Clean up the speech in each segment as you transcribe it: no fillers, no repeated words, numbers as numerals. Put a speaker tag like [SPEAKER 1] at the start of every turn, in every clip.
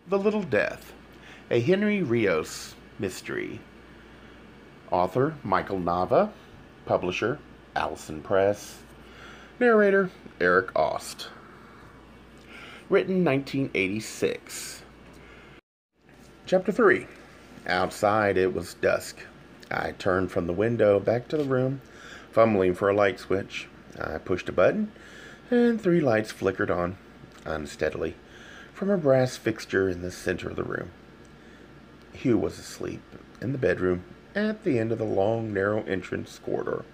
[SPEAKER 1] The Little Death, a Henry Rios mystery. Author Michael Nava. Publisher Allison Press. Narrator Eric Aust. Written 1986. Chapter 3. Outside it was dusk. I turned from the window back to the room, fumbling for a light switch. I pushed a button, and 3 lights flickered on, unsteadily, from a brass fixture in the center of the room. Hugh was asleep in the bedroom at the end of the long, narrow entrance corridor.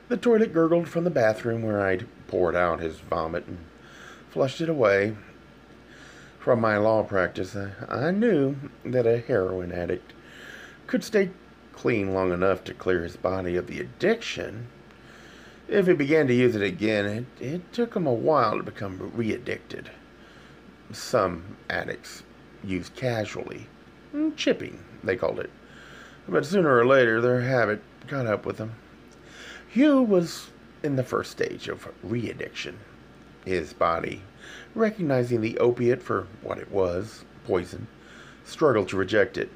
[SPEAKER 1] The toilet gurgled from the bathroom where I'd poured out his vomit and flushed it away. From my law practice, I knew that a heroin addict could stay clean long enough to clear his body of the addiction. If he began to use it again, it took him a while to become re-addicted. Some addicts used casually. Chipping, they called it. But sooner or later, their habit caught up with them. Hugh was in the first stage of re-addiction. His body, recognizing the opiate for what it was, poison, struggled to reject it,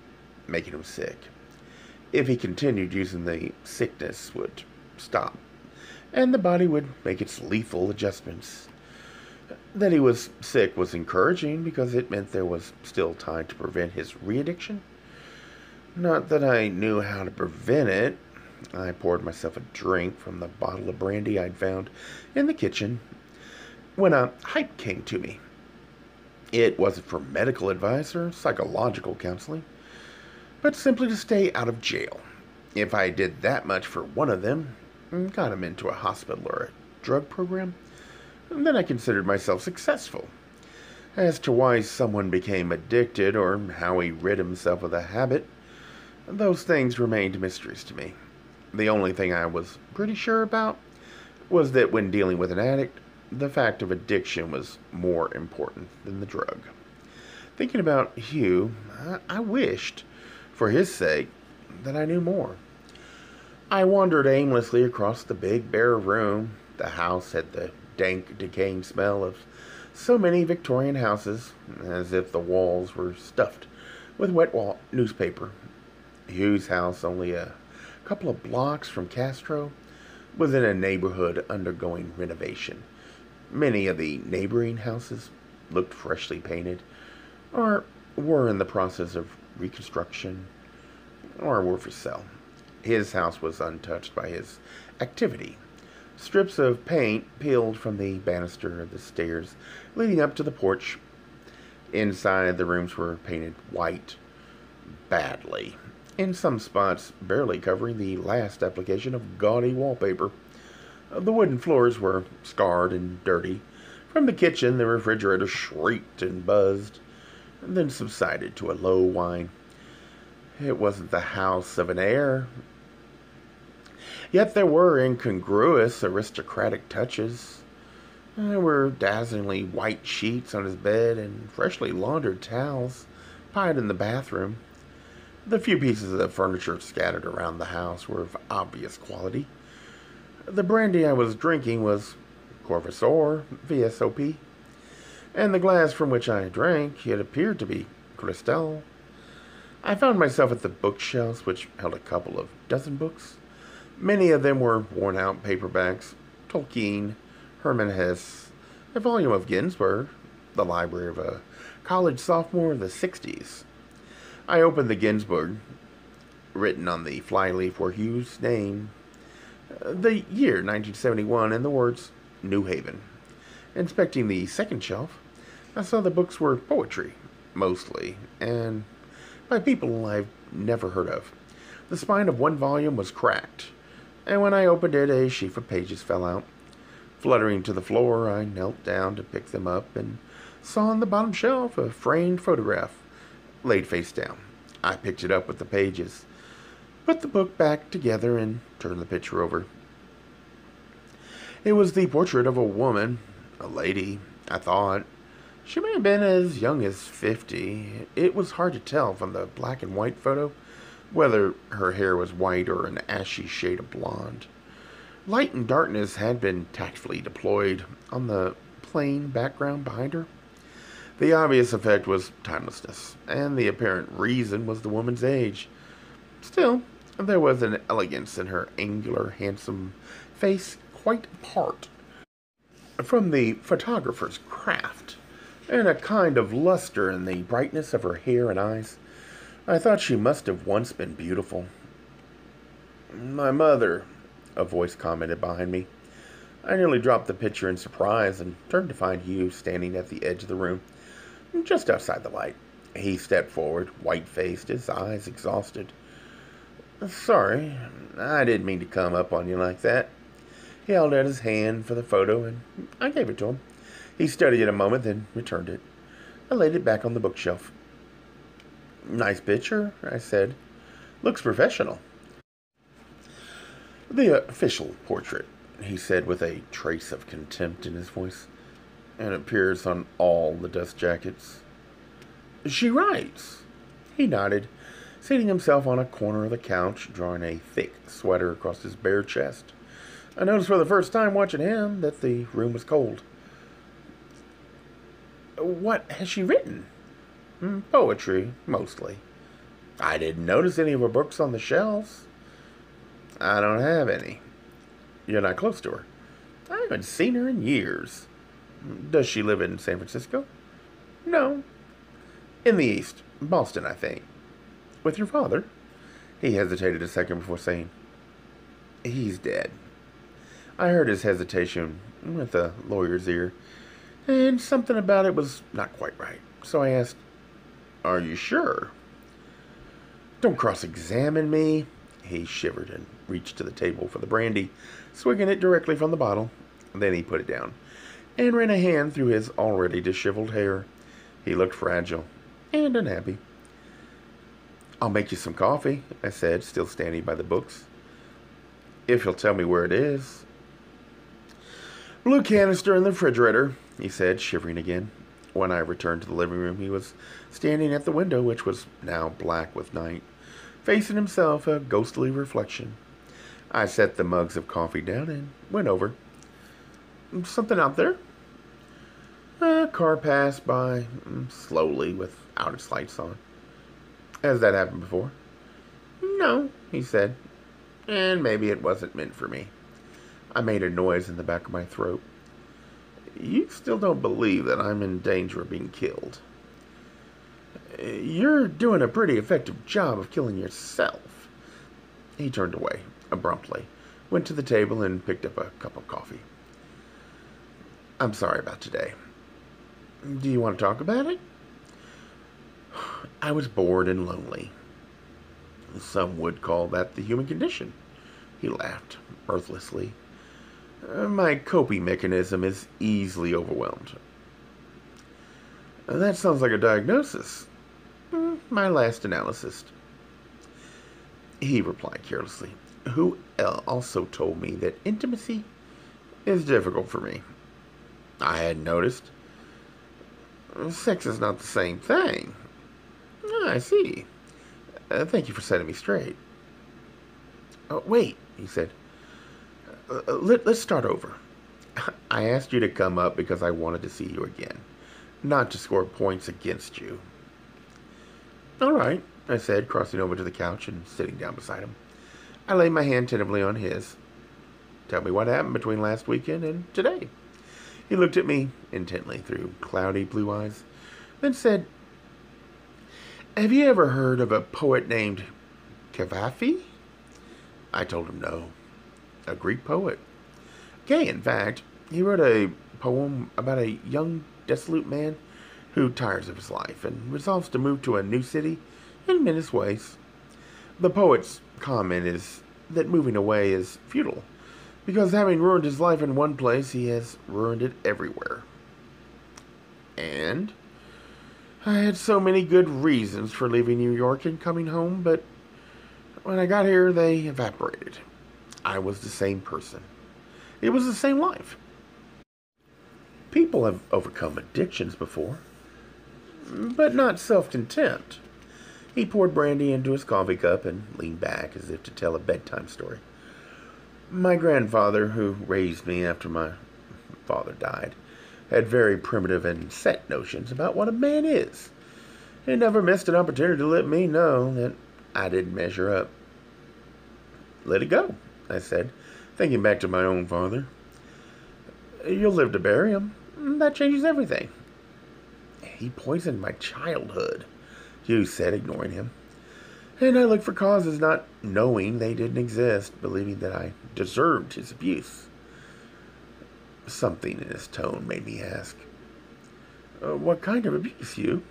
[SPEAKER 1] making him sick. If he continued using, the sickness would stop, and the body would make its lethal adjustments. That he was sick was encouraging because it meant there was still time to prevent his re-addiction. Not that I knew how to prevent it. I poured myself a drink from the bottle of brandy I'd found in the kitchen when a hype came to me. It wasn't for medical advice or psychological counseling, but simply to stay out of jail. If I did that much for one of them, got him into a hospital or a drug program, then I considered myself successful. As to why someone became addicted or how he rid himself of the habit, those things remained mysteries to me. The only thing I was pretty sure about was that when dealing with an addict, the fact of addiction was more important than the drug. Thinking about Hugh, I wished, for his sake, that I knew more. I wandered aimlessly across the big bare room. The house had the dank, decaying smell of so many Victorian houses, as if the walls were stuffed with wet newspaper. Hugh's house, only a couple of blocks from Castro, was in a neighborhood undergoing renovation. Many of the neighboring houses looked freshly painted, or were in the process of reconstruction, or were for sale. His house was untouched by his activity. Strips of paint peeled from the banister of the stairs leading up to the porch. Inside, the rooms were painted white, badly, in some spots barely covering the last application of gaudy wallpaper. The wooden floors were scarred and dirty. From the kitchen, the refrigerator shrieked and buzzed, and then subsided to a low whine. It wasn't the house of an heir. Yet there were incongruous aristocratic touches. There were dazzlingly white sheets on his bed and freshly laundered towels piled in the bathroom. The few pieces of furniture scattered around the house were of obvious quality. The brandy I was drinking was Corvassor, VSOP, and the glass from which I drank, it appeared to be Cristal. I found myself at the bookshelves, which held a couple of dozen books. Many of them were worn-out paperbacks, Tolkien, Hermann Hesse, a volume of Ginsberg, the library of a college sophomore of the 60s. I opened the Ginsberg. Written on the flyleaf were Hugh's name, the year 1971, and the words New Haven. Inspecting the second shelf, I saw the books were poetry, mostly, and by people I've never heard of. The spine of one volume was cracked, and when I opened it, a sheaf of pages fell out. Fluttering to the floor, I knelt down to pick them up and saw on the bottom shelf a framed photograph laid face down. I picked it up with the pages, put the book back together, and turned the picture over. It was the portrait of a woman, a lady, I thought. She may have been as young as 50. It was hard to tell from the black and white photo whether her hair was white or an ashy shade of blonde. Light and darkness had been tactfully deployed on the plain background behind her. The obvious effect was timelessness, and the apparent reason was the woman's age. Still, there was an elegance in her angular, handsome face quite apart from the photographer's craft, and a kind of luster in the brightness of her hair and eyes. I thought she must have once been beautiful. "My mother," a voice commented behind me. I nearly dropped the picture in surprise and turned to find Hugh standing at the edge of the room, just outside the light. He stepped forward, white-faced, his eyes exhausted. "Sorry, I didn't mean to come up on you like that." He held out his hand for the photo, and I gave it to him. He studied it a moment, then returned it. I laid it back on the bookshelf. "Nice picture," I said. "Looks professional." "The official portrait," he said with a trace of contempt in his voice, "and appears on all the dust jackets." "She writes." He nodded, seating himself on a corner of the couch, drawing a thick sweater across his bare chest. I noticed for the first time watching him that the room was cold. "What has she written?" "Poetry, mostly." "I didn't notice any of her books on the shelves." "I don't have any." "You're not close to her." "I haven't seen her in years." "Does she live in San Francisco?" "No." "In the East. Boston, I think." "With your father?" He hesitated a second before saying, "He's dead." I heard his hesitation with a lawyer's ear, and something about it was not quite right. So I asked, "Are you sure?" "Don't cross-examine me." He shivered and reached to the table for the brandy, swigging it directly from the bottle. Then he put it down and ran a hand through his already disheveled hair. He looked fragile and unhappy. "I'll make you some coffee," I said, still standing by the books. "If you'll tell me where it is." "Blue canister in the refrigerator," he said, shivering again. When I returned to the living room, he was standing at the window, which was now black with night, facing himself, a ghostly reflection. I set the mugs of coffee down and went over. "Something out there?" A car passed by slowly without its lights on. "Has that happened before?" "No," he said. "And maybe it wasn't meant for me." I made a noise in the back of my throat. "You still don't believe that I'm in danger of being killed?" "You're doing a pretty effective job of killing yourself." He turned away abruptly, went to the table, and picked up a cup of coffee. "I'm sorry about today." "Do you want to talk about it?" "I was bored and lonely. Some would call that the human condition." He laughed mirthlessly. "My coping mechanism is easily overwhelmed." "That sounds like a diagnosis." "My last analysis." He replied carelessly. "Who also told me that intimacy is difficult for me." I hadn't noticed. "Sex is not the same thing." "I see. Thank you for setting me straight." "Oh, wait," he said. Let's start over. I asked you to come up because I wanted to see you again, not to score points against you." "All right," I said, crossing over to the couch and sitting down beside him. I laid my hand tentatively on his. "Tell me what happened between last weekend and today." He looked at me intently through cloudy blue eyes, then said, "Have you ever heard of a poet named Cavafy?" I told him no. "A Greek poet. Gay, in fact. He wrote a poem about a young, desolate man who tires of his life and resolves to move to a new city and mend his ways. The poet's comment is that moving away is futile, because having ruined his life in one place, he has ruined it everywhere. And I had so many good reasons for leaving New York and coming home, but when I got here, they evaporated. I was the same person. It was the same life. People have overcome addictions before, but not self-contempt." He poured brandy into his coffee cup and leaned back as if to tell a bedtime story. "My grandfather, who raised me after my father died, had very primitive and set notions about what a man is. He never missed an opportunity to let me know that I didn't measure up. "Let it go," I said, thinking back to my own father. "You'll live to bury him. That changes everything." "He poisoned my childhood," Hugh said, ignoring him. "And I looked for causes not knowing they didn't exist, believing that I deserved his abuse." Something in his tone made me ask, "What kind of abuse, Hugh?"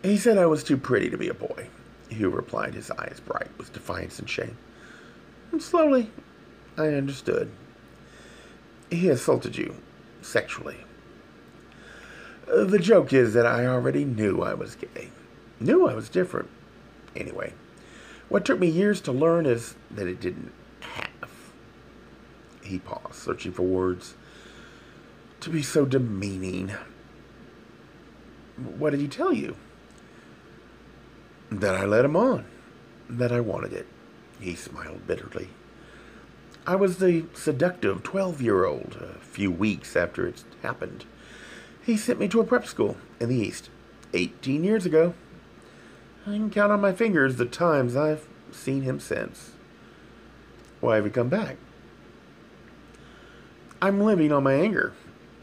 [SPEAKER 1] "He said I was too pretty to be a boy," Hugh replied, his eyes bright with defiance and shame. And slowly, I understood. "He assaulted you sexually." "The joke is that I already knew I was gay. Knew I was different. Anyway, what took me years to learn is that it didn't have." He paused, searching for words. "To be so demeaning." "What did he tell you?" "That I led him on. That I wanted it." He smiled bitterly. "I was the seductive 12-year-old a few weeks after it happened. He sent me to a prep school in the East 18 years ago. I can count on my fingers the times I've seen him since." "Why have you come back?" "I'm living on my anger.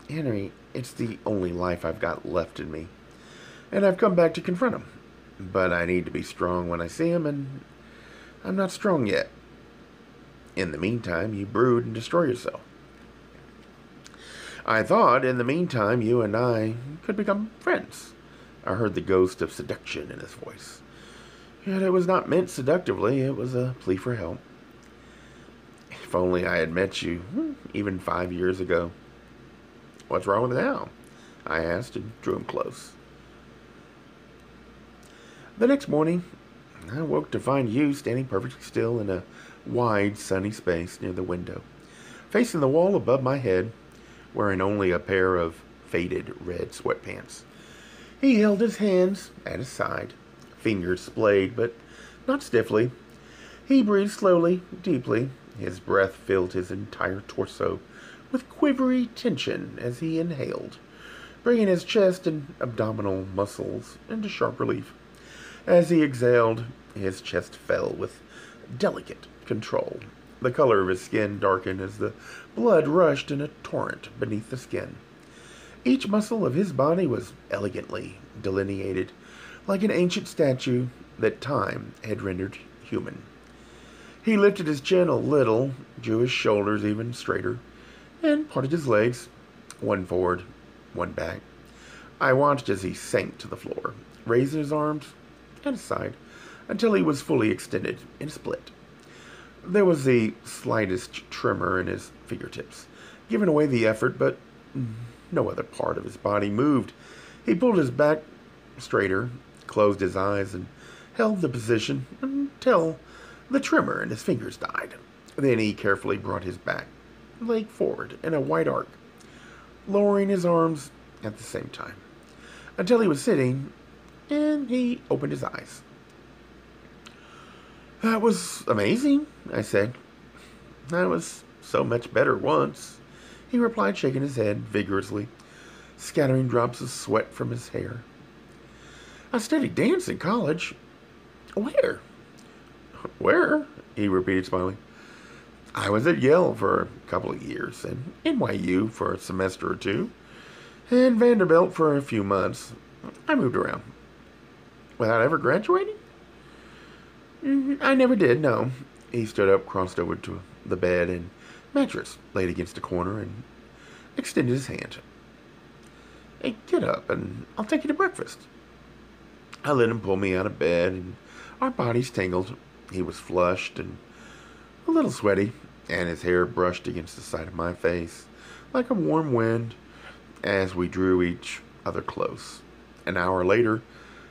[SPEAKER 1] Henry, it's the only life I've got left in me. And I've come back to confront him. But I need to be strong when I see him, and I'm not strong yet. In the meantime, you brood and destroy yourself." "I thought, in the meantime, you and I could become friends." I heard the ghost of seduction in his voice. Yet it was not meant seductively. It was a plea for help. "If only I had met you, even 5 years ago." "What's wrong with it now?" I asked and drew him close. The next morning, I woke to find you standing perfectly still in a wide, sunny space near the window, facing the wall above my head, wearing only a pair of faded red sweatpants. He held his hands at his side, fingers splayed, but not stiffly. He breathed slowly, deeply. His breath filled his entire torso with quivery tension as he inhaled, bringing his chest and abdominal muscles into sharp relief. As he exhaled, his chest fell with delicate control. The color of his skin darkened as the blood rushed in a torrent beneath the skin. Each muscle of his body was elegantly delineated, like an ancient statue that time had rendered human. He lifted his chin a little, drew his shoulders even straighter, and parted his legs, one forward, one back. I watched as he sank to the floor, raising his arms at his side until he was fully extended and split. There was the slightest tremor in his fingertips, giving away the effort, but no other part of his body moved. He pulled his back straighter, closed his eyes, and held the position until the tremor in his fingers died. Then he carefully brought his back leg forward in a wide arc, lowering his arms at the same time, until he was sitting, and he opened his eyes. "That was amazing," I said. "I was so much better once," he replied, shaking his head vigorously, scattering drops of sweat from his hair. "I studied dance in college." "Where?" "Where?" he repeated, smiling. "I was at Yale for a couple of years, and NYU for a semester or two, and Vanderbilt for a few months. I moved around." "Without ever graduating?" "I never did, no." He stood up, crossed over to the bed and mattress laid against a corner, and extended his hand. "Hey, get up, and I'll take you to breakfast." I let him pull me out of bed, and our bodies tangled. He was flushed and a little sweaty, and his hair brushed against the side of my face like a warm wind as we drew each other close. An hour later,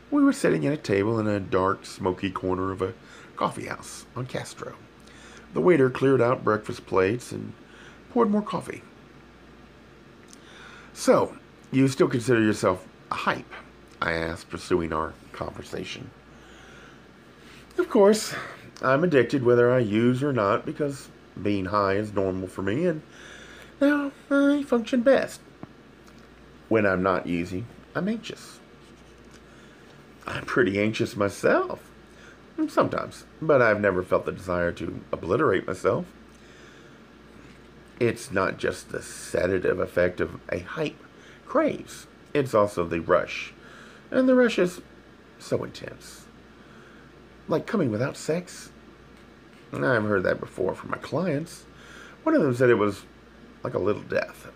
[SPEAKER 1] we were sitting at a table in a dark, smoky corner of a coffee house on Castro. The waiter cleared out breakfast plates and poured more coffee. "So, you still consider yourself a hype?" I asked, pursuing our conversation. "Of course. I'm addicted whether I use or not, because being high is normal for me, and now I function best. When I'm not using, I'm anxious. I'm pretty anxious myself. Sometimes, but I've never felt the desire to obliterate myself. It's not just the sedative effect of a hype craze, it's also the rush. And the rush is so intense. Like coming without sex. I've heard that before from my clients. One of them said it was like a little death.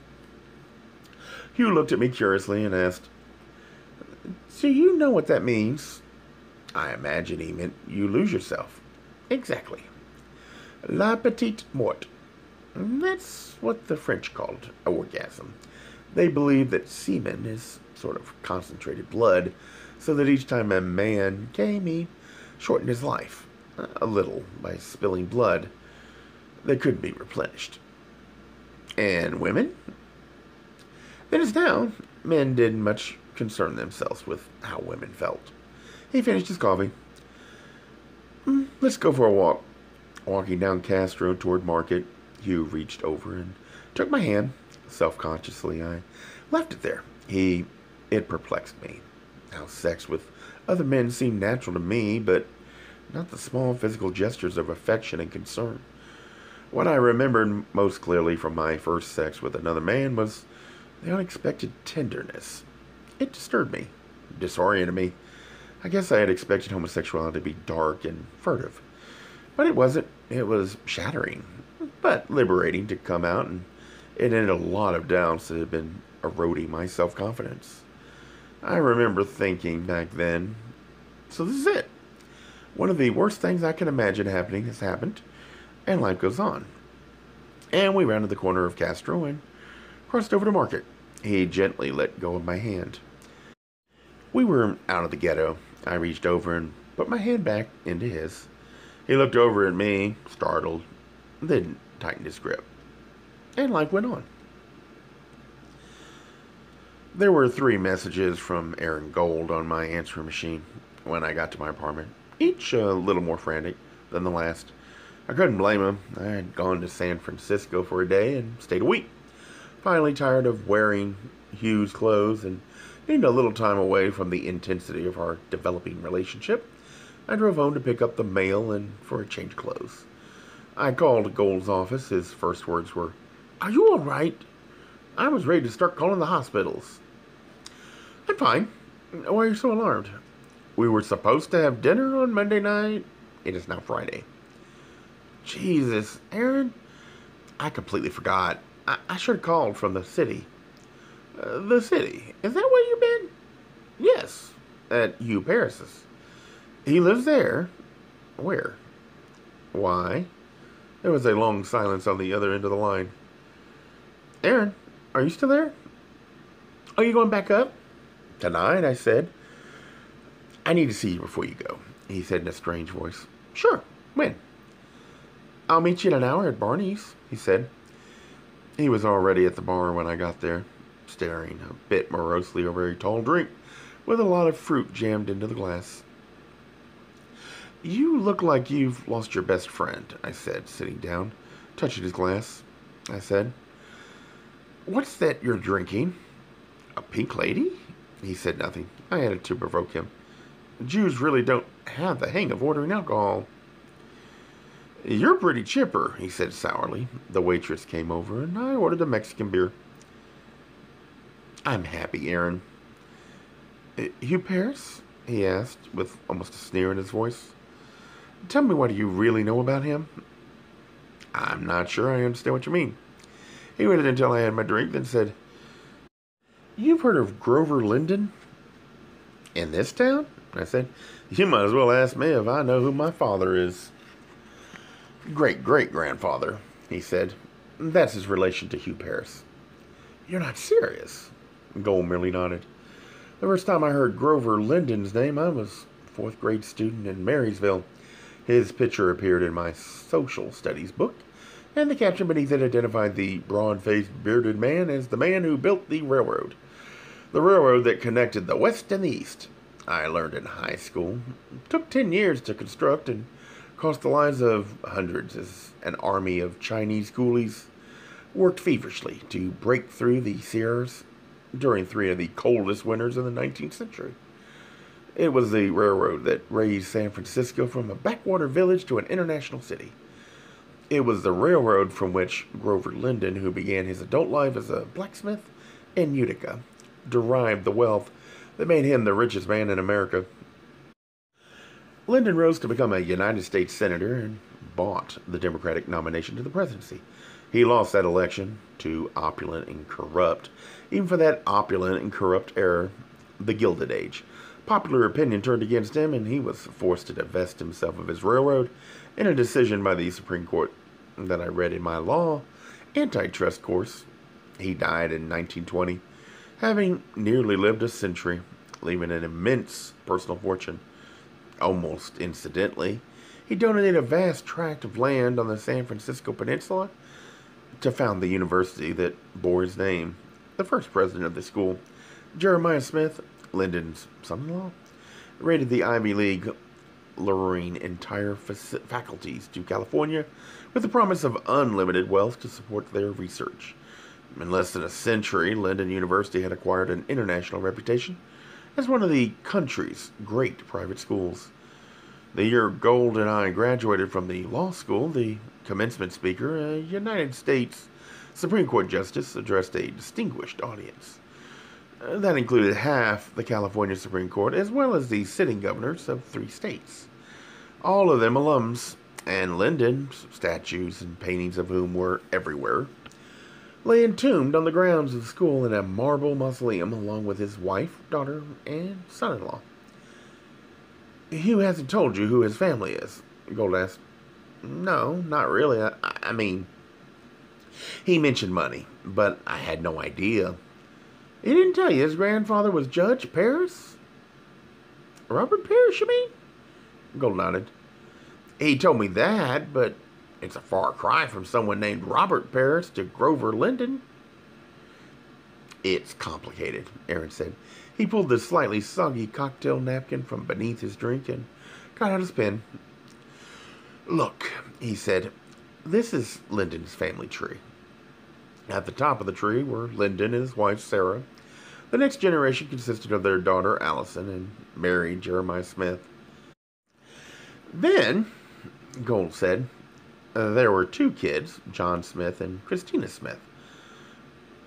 [SPEAKER 1] Hugh looked at me curiously and asked, "So you know what that means?" I imagine he meant you lose yourself. Exactly. La petite mort. That's what the French called orgasm. They believe that semen is sort of concentrated blood, so that each time a man came, he shortened his life a little by spilling blood that couldn't be replenished. And women? Then as now, men didn't much concern themselves with how women felt. He finished his coffee. Let's go for a walk. Walking down Castro toward Market, Hugh reached over and took my hand. Self-consciously, I left it there. It perplexed me. How sex with other men seemed natural to me, but not the small physical gestures of affection and concern. What I remembered most clearly from my first sex with another man was the unexpected tenderness. It disturbed me, disoriented me. I guess I had expected homosexuality to be dark and furtive. But it wasn't. It was shattering, but liberating to come out, and it ended a lot of doubts that had been eroding my self-confidence. I remember thinking back then, so this is it. One of the worst things I can imagine happening has happened, and life goes on. And we rounded the corner of Castro and crossed over to Market. He gently let go of my hand. We were out of the ghetto. I reached over and put my hand back into his. He looked over at me, startled, then tightened his grip. And life went on. There were 3 messages from Aaron Gold on my answering machine when I got to my apartment, each a little more frantic than the last. I couldn't blame him. I had gone to San Francisco for a day and stayed a week. Finally tired of wearing Hugh's clothes and needing a little time away from the intensity of our developing relationship, I drove home to pick up the mail and for a change of clothes. I called Gold's office. His first words were, "Are you all right? I was ready to start calling the hospitals." "I'm fine. Why are you so alarmed?" "We were supposed to have dinner on Monday night. It is now Friday." "Jesus, Aaron, I completely forgot. I should have called from the city." "The city? Is that where you've been?" "Yes, at Hugh Paris's." "He lives there?" "Where?" "Why?" There was a long silence on the other end of the line. "Aaron, are you still there?" "Are you going back up?" "Tonight," I said. "I need to see you before you go," he said in a strange voice. "Sure. When?" "I'll meet you in an hour at Barney's," he said. He was already at the bar when I got there, staring a bit morosely over a tall drink with a lot of fruit jammed into the glass. "You look like you've lost your best friend," I said, sitting down, touching his glass. I said, "What's that you're drinking?" "A pink lady?" He said nothing. I had it to provoke him. Jews really don't have the hang of ordering alcohol. "You're pretty chipper," he said sourly. The waitress came over, and I ordered a Mexican beer. "I'm happy, Aaron." "Hugh Paris?" he asked, with almost a sneer in his voice. "Tell me, what do you really know about him?" "I'm not sure I understand what you mean." He waited until I had my drink, then said, "You've heard of Grover Linden?" "In this town?" I said. "You might as well ask me if I know who my father is." "Great-great-grandfather," he said. "That's his relation to Hugh Paris." "You're not serious?" Gold merely nodded. "The first time I heard Grover Linden's name, I was a 4th grade student in Marysville. His picture appeared in my social studies book, and the caption beneath it identified the broad-faced, bearded man as the man who built the railroad. The railroad that connected the West and the East. I learned in high school. It took 10 years to construct and cost the lives of hundreds as an army of Chinese coolies worked feverishly to break through the Sierras. during three of the coldest winters of the 19th century. It was the railroad that raised San Francisco from a backwater village to an international city. It was the railroad from which Grover Linden, who began his adult life as a blacksmith in Utica, derived the wealth that made him the richest man in America. Linden rose to become a United States Senator and bought the Democratic nomination to the presidency. He lost that election to opulent and corrupt. Even for that opulent and corrupt era, the Gilded Age, popular opinion turned against him, and he was forced to divest himself of his railroad in a decision by the Supreme Court that I read in my law antitrust course. He died in 1920, having nearly lived a century, leaving an immense personal fortune. Almost incidentally, he donated a vast tract of land on the San Francisco Peninsula to found the university that bore his name. The first president of the school, Jeremiah Smith, Linden's son-in-law, raided the Ivy League, luring entire faculties to California with the promise of unlimited wealth to support their research. In less than a century, Linden University had acquired an international reputation as one of the country's great private schools. The year Gold and I graduated from the law school, the commencement speaker, a United States Supreme Court justice, addressed a distinguished audience. That included half the California Supreme Court, as well as the sitting governors of 3 states. All of them alums, and Linden's statues and paintings of whom were everywhere, lay entombed on the grounds of the school in a marble mausoleum along with his wife, daughter, and son-in-law. Hugh hasn't told you who his family is, Gold asked. No, not really. I mean, he mentioned money, but I had no idea. He didn't tell you his grandfather was Judge Paris? Robert Paris, you mean? Gold nodded. He told me that, but it's a far cry from someone named Robert Paris to Grover Linden. It's complicated, Aaron said. He pulled the slightly soggy cocktail napkin from beneath his drink and got out his pen. Look, he said, this is Linden's family tree. At the top of the tree were Linden and his wife, Sarah. The next generation consisted of their daughter, Allison, and Mary Jeremiah Smith. Then, Gold said, there were 2 kids, John Smith and Christina Smith.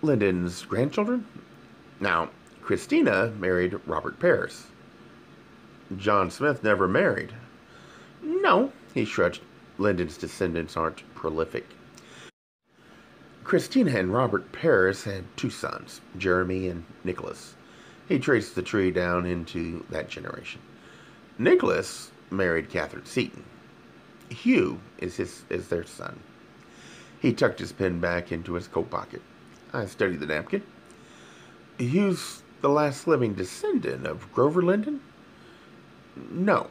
[SPEAKER 1] Linden's grandchildren? Now, Christina married Robert Paris. John Smith never married. No, he shrugged. Linden's descendants aren't prolific. Christina and Robert Paris had 2 sons, Jeremy and Nicholas. He traced the tree down into that generation. Nicholas married Catherine Seton. Hugh is their son. He tucked his pen back into his coat pocket. I studied the napkin. Hugh's the last living descendant of Grover Linden? No.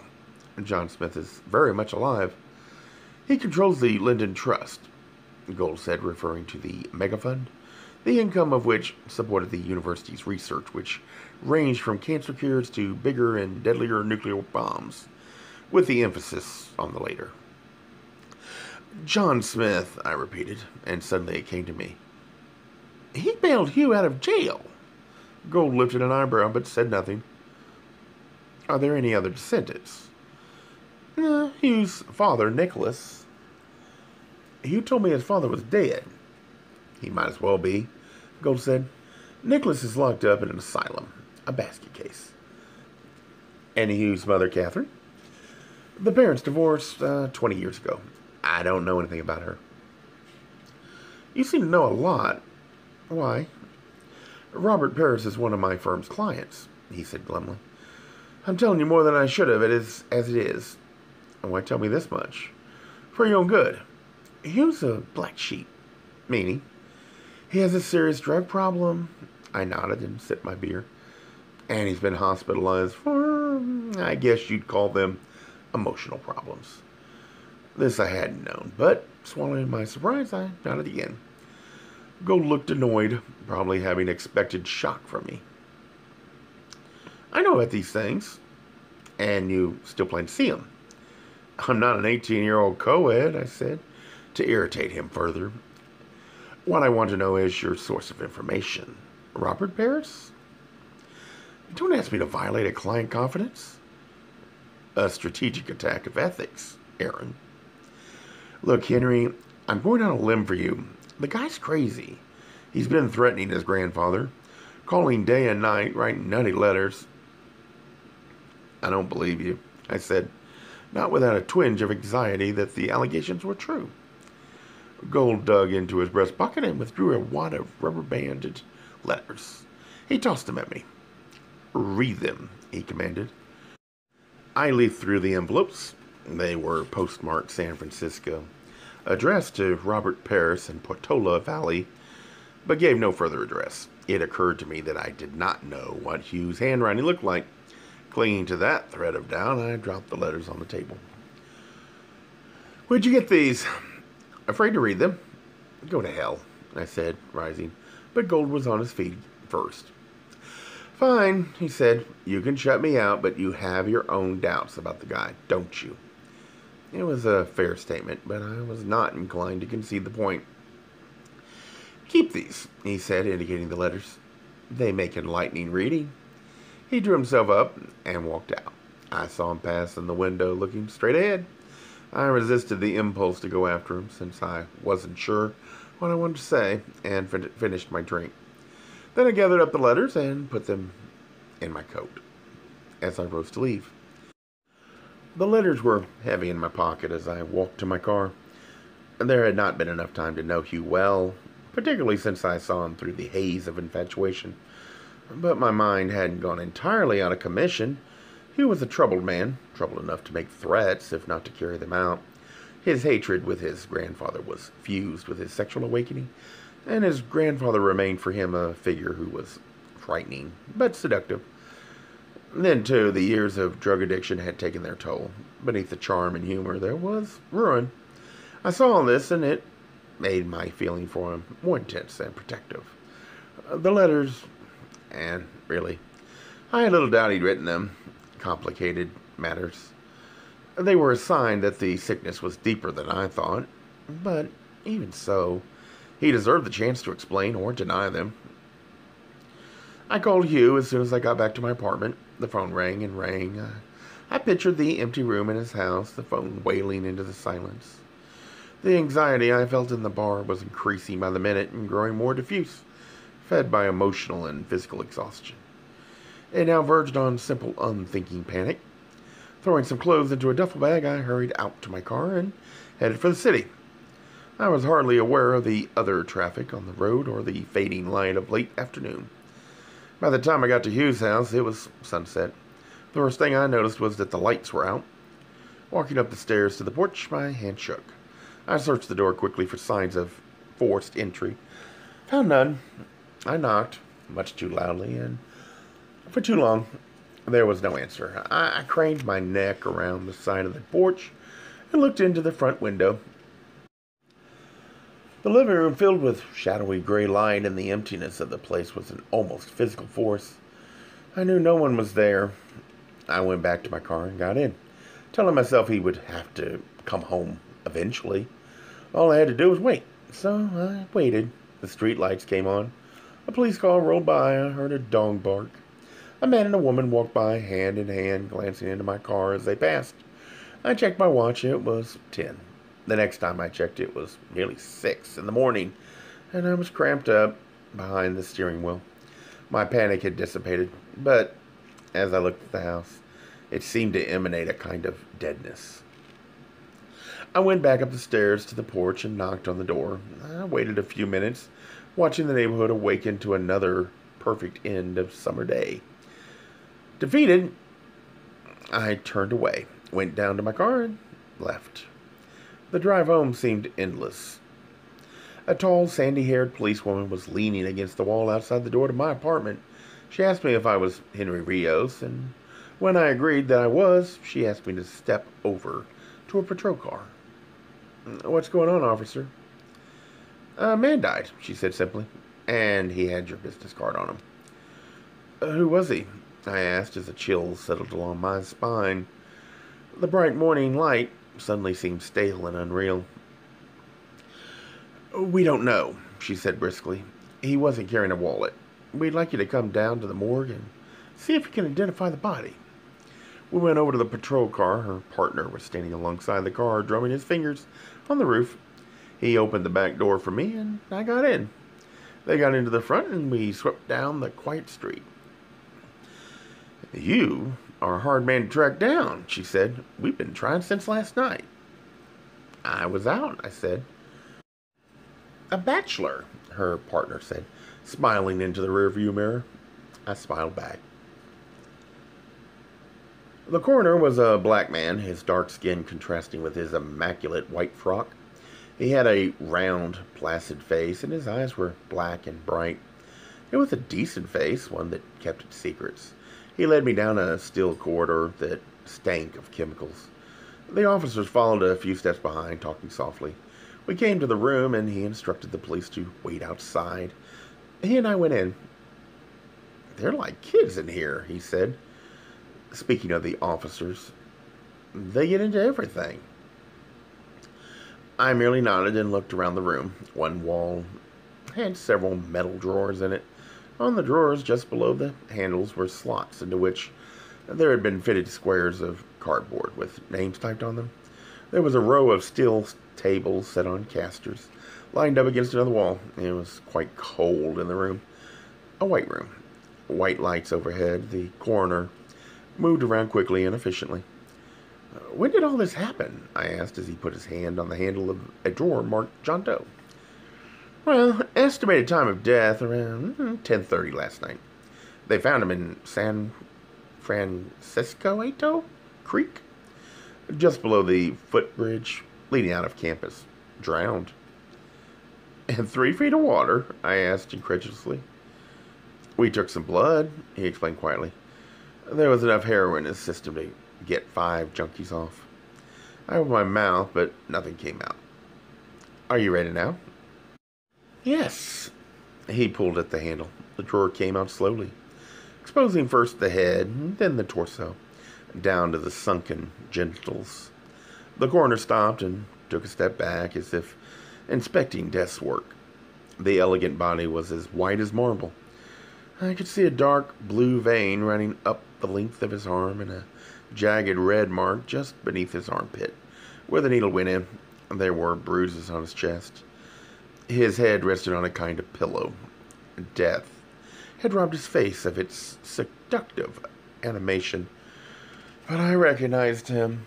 [SPEAKER 1] John Smith is very much alive. He controls the Linden Trust, Gold said, referring to the megafund, the income of which supported the university's research, which ranged from cancer cures to bigger and deadlier nuclear bombs, with the emphasis on the later. John Smith, I repeated, and suddenly it came to me. He bailed Hugh out of jail. Gold lifted an eyebrow, but said nothing. Are there any other descendants? Hugh's father, Nicholas. Hugh told me his father was dead. He might as well be, Gold said. Nicholas is locked up in an asylum, a basket case. And Hugh's mother, Catherine? The parents divorced 20 years ago. I don't know anything about her. You seem to know a lot. Why? Robert Paris is one of my firm's clients, he said glumly. I'm telling you more than I should have, it is as it is. Why tell me this much? For your own good. Hugh's a black sheep. Meaning? He has a serious drug problem. I nodded and sipped my beer. And he's been hospitalized for, I guess you'd call them, emotional problems. This I hadn't known, but swallowing my surprise, I nodded again. Gold looked annoyed, probably having expected shock from me. I know about these things. And you still plan to see him. I'm not an 18-year-old co-ed, I said, to irritate him further. What I want to know is your source of information. Robert Paris? Don't ask me to violate a client confidence. A strategic attack of ethics, Aaron. Look, Henry, I'm going on a limb for you. The guy's crazy. He's been threatening his grandfather, calling day and night, writing nutty letters. I don't believe you, I said, not without a twinge of anxiety that the allegations were true. Gold dug into his breast pocket and withdrew a wad of rubber-banded letters. He tossed them at me. Read them, he commanded. I leafed through the envelopes. They were postmarked San Francisco, addressed to Robert Paris in Portola Valley, but gave no further address. It occurred to me that I did not know what Hugh's handwriting looked like. Clinging to that thread of doubt, I dropped the letters on the table. Where'd you get these? Afraid to read them? Go to hell, I said, rising, but Gold was on his feet first. Fine, he said. You can shut me out, but you have your own doubts about the guy, don't you? It was a fair statement, but I was not inclined to concede the point. Keep these, he said, indicating the letters. They make enlightening reading. He drew himself up and walked out. I saw him pass in the window, looking straight ahead. I resisted the impulse to go after him, since I wasn't sure what I wanted to say, and finished my drink. Then I gathered up the letters and put them in my coat as I rose to leave. The letters were heavy in my pocket as I walked to my car. There had not been enough time to know Hugh well, particularly since I saw him through the haze of infatuation. But my mind hadn't gone entirely out of commission. Hugh was a troubled man, troubled enough to make threats, if not to carry them out. His hatred with his grandfather was fused with his sexual awakening, and his grandfather remained for him a figure who was frightening, but seductive. Then, too, the years of drug addiction had taken their toll. Beneath the charm and humor, there was ruin. I saw all this, and it made my feeling for him more intense and protective. The letters, and really, I had little doubt he'd written them. Complicated matters. They were a sign that the sickness was deeper than I thought, but even so, he deserved the chance to explain or deny them. I called Hugh as soon as I got back to my apartment. The phone rang and rang. I pictured the empty room in his house, the phone wailing into the silence. The anxiety I felt in the bar was increasing by the minute and growing more diffuse, fed by emotional and physical exhaustion. It now verged on simple, unthinking panic. Throwing some clothes into a duffel bag, I hurried out to my car and headed for the city. I was hardly aware of the other traffic on the road or the fading light of late afternoon. By the time I got to Hugh's house, it was sunset. The first thing I noticed was that the lights were out. Walking up the stairs to the porch, my hand shook. I searched the door quickly for signs of forced entry. Found none. I knocked, much too loudly, and for too long. There was no answer. I craned my neck around the side of the porch and looked into the front window. The living room, filled with shadowy gray light, and the emptiness of the place was an almost physical force. I knew no one was there. I went back to my car and got in, telling myself he would have to come home eventually. All I had to do was wait. So I waited. The street lights came on. A police car rolled by. I heard a dog bark. A man and a woman walked by, hand in hand, glancing into my car as they passed. I checked my watch. It was 10. The next time I checked, it was nearly 6 in the morning, and I was cramped up behind the steering wheel. My panic had dissipated, but as I looked at the house, it seemed to emanate a kind of deadness. I went back up the stairs to the porch and knocked on the door. I waited a few minutes, watching the neighborhood awaken to another perfect end of summer day. Defeated, I turned away, went down to my car, and left. The drive home seemed endless. A tall, sandy-haired policewoman was leaning against the wall outside the door to my apartment. She asked me if I was Henry Rios, and when I agreed that I was, she asked me to step over to a patrol car. "What's going on, officer?" "A man died," she said simply, "and he had your business card on him." "Who was he?" I asked as a chill settled along my spine. The bright morning light suddenly seemed stale and unreal. "We don't know," she said briskly. "He wasn't carrying a wallet." we'd like you to come down to the morgue and see if you can identify the body. We went over to the patrol car. Her partner was standing alongside the car, drumming his fingers on the roof. He opened the back door for me, and I got in. They got into the front, and we swept down the quiet street. You are a hard man to track down, she said. We've been trying since last night. I was out, I said. A bachelor, her partner said, smiling into the rearview mirror. I smiled back. The coroner was a black man, his dark skin contrasting with his immaculate white frock. He had a round, placid face, and his eyes were black and bright. It was a decent face, one that kept its secrets. He led me down a still corridor that stank of chemicals. The officers followed a few steps behind, talking softly. We came to the room, and he instructed the police to wait outside. He and I went in. They're like kids in here, he said. Speaking of the officers, they get into everything. I merely nodded and looked around the room. One wall had several metal drawers in it. On the drawers, just below the handles, were slots into which there had been fitted squares of cardboard with names typed on them. There was a row of steel tables set on casters, lined up against another wall. It was quite cold in the room. A white room. White lights overhead. The coroner moved around quickly and efficiently. When did all this happen? I asked as he put his hand on the handle of a drawer marked John Doe. Well, estimated time of death around 10:30 last night. They found him in San Francisco Creek, just below the footbridge leading out of campus. Drowned. And 3 feet of water? I asked incredulously. We took some blood, he explained quietly. There was enough heroin in his system to get 5 junkies off. I opened my mouth, but nothing came out. Are you ready now? Yes. He pulled at the handle. The drawer came out slowly, exposing first the head, then the torso, down to the sunken genitals. The coroner stopped and took a step back as if inspecting death's work. The elegant body was as white as marble. I could see a dark blue vein running up the length of his arm and a jagged red mark just beneath his armpit, where the needle went in. There were bruises on his chest. His head rested on a kind of pillow. Death had robbed his face of its seductive animation, but I recognized him.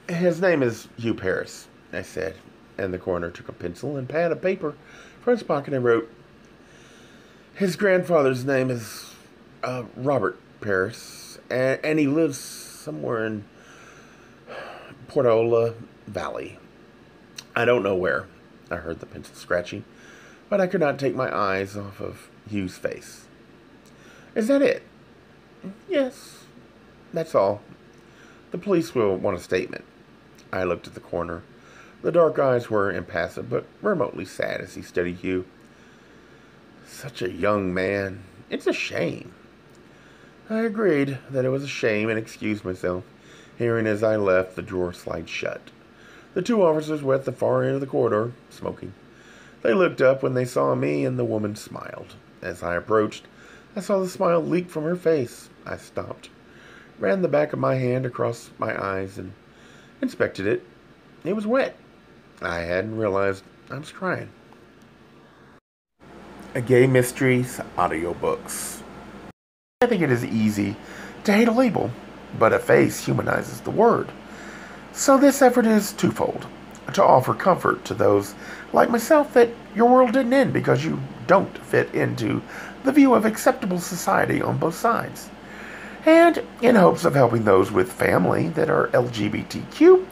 [SPEAKER 1] His name is Hugh Paris, I said, and the coroner took a pencil and pad of paper from his pocket and wrote, his grandfather's name is Robert Paris, and he lives somewhere in Portola Valley. I don't know where. I heard the pencil scratching, but I could not take my eyes off of Hugh's face. Is that it? Yes, that's all. The police will want a statement. I looked at the coroner. The dark eyes were impassive, but remotely sad as he studied Hugh. Such a young man. It's a shame. I agreed that it was a shame and excused myself, hearing as I left the drawer slide shut. The 2 officers were at the far end of the corridor, smoking. They looked up when they saw me, and the woman smiled. As I approached, I saw the smile leak from her face. I stopped, ran the back of my hand across my eyes, and inspected it. It was wet. I hadn't realized I was crying. A Gay Mysteries audiobooks. I think it is easy to hate a label, but a face humanizes the word. So this effort is twofold. To offer comfort to those like myself that your world didn't end because you don't fit into the view of acceptable society on both sides. And in hopes of helping those with family that are LGBTQ,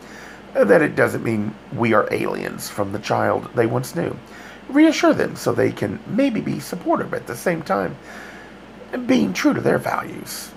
[SPEAKER 1] that it doesn't mean we are aliens from the child they once knew. Reassure them so they can maybe be supportive at the same time, being true to their values.